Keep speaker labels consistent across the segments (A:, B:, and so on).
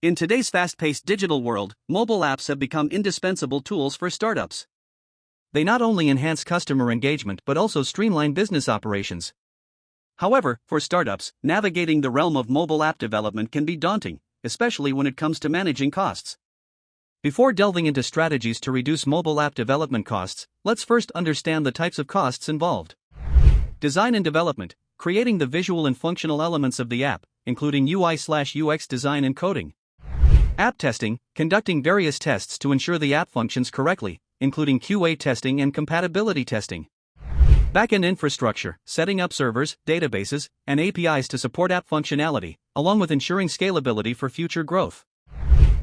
A: In today's fast-paced digital world, mobile apps have become indispensable tools for startups. They not only enhance customer engagement but also streamline business operations. However, for startups, navigating the realm of mobile app development can be daunting, especially when it comes to managing costs. Before delving into strategies to reduce mobile app development costs, let's first understand the types of costs involved. Design and development, creating the visual and functional elements of the app, including UI/UX design and coding. App testing, conducting various tests to ensure the app functions correctly, including QA testing and compatibility testing. Backend infrastructure, setting up servers, databases, and APIs to support app functionality, along with ensuring scalability for future growth.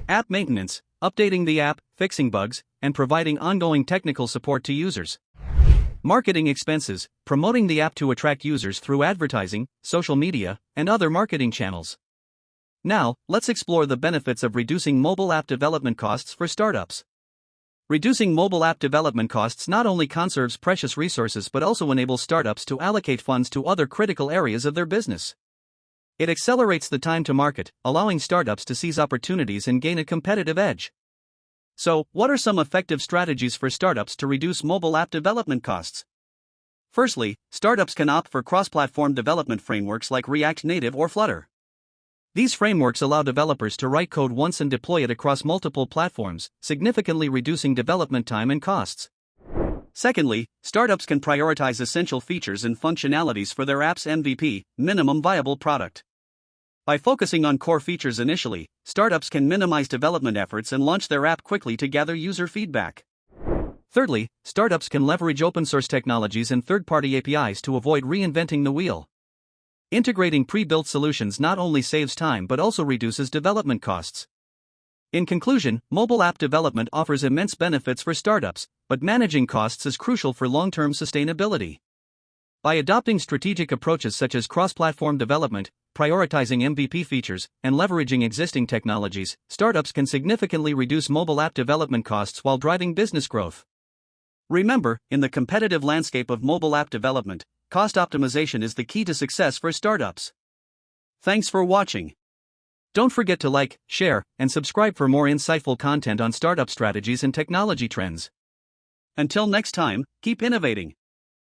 A: App maintenance, updating the app, fixing bugs, and providing ongoing technical support to users. Marketing expenses, promoting the app to attract users through advertising, social media, and other marketing channels. Now, let's explore the benefits of reducing mobile app development costs for startups. Reducing mobile app development costs not only conserves precious resources but also enables startups to allocate funds to other critical areas of their business. It accelerates the time to market, allowing startups to seize opportunities and gain a competitive edge. So, what are some effective strategies for startups to reduce mobile app development costs? Firstly, startups can opt for cross-platform development frameworks like React Native or Flutter. These frameworks allow developers to write code once and deploy it across multiple platforms, significantly reducing development time and costs. Secondly, startups can prioritize essential features and functionalities for their app's MVP, minimum viable product. By focusing on core features initially, startups can minimize development efforts and launch their app quickly to gather user feedback. Thirdly, startups can leverage open-source technologies and third-party APIs to avoid reinventing the wheel. Integrating pre-built solutions not only saves time but also reduces development costs. In conclusion, mobile app development offers immense benefits for startups, but managing costs is crucial for long-term sustainability. By adopting strategic approaches such as cross-platform development, prioritizing MVP features, and leveraging existing technologies, startups can significantly reduce mobile app development costs while driving business growth. Remember, in the competitive landscape of mobile app development, cost optimization is the key to success for startups. Thanks for watching. Don't forget to like, share, and subscribe for more insightful content on startup strategies and technology trends. Until next time, keep innovating.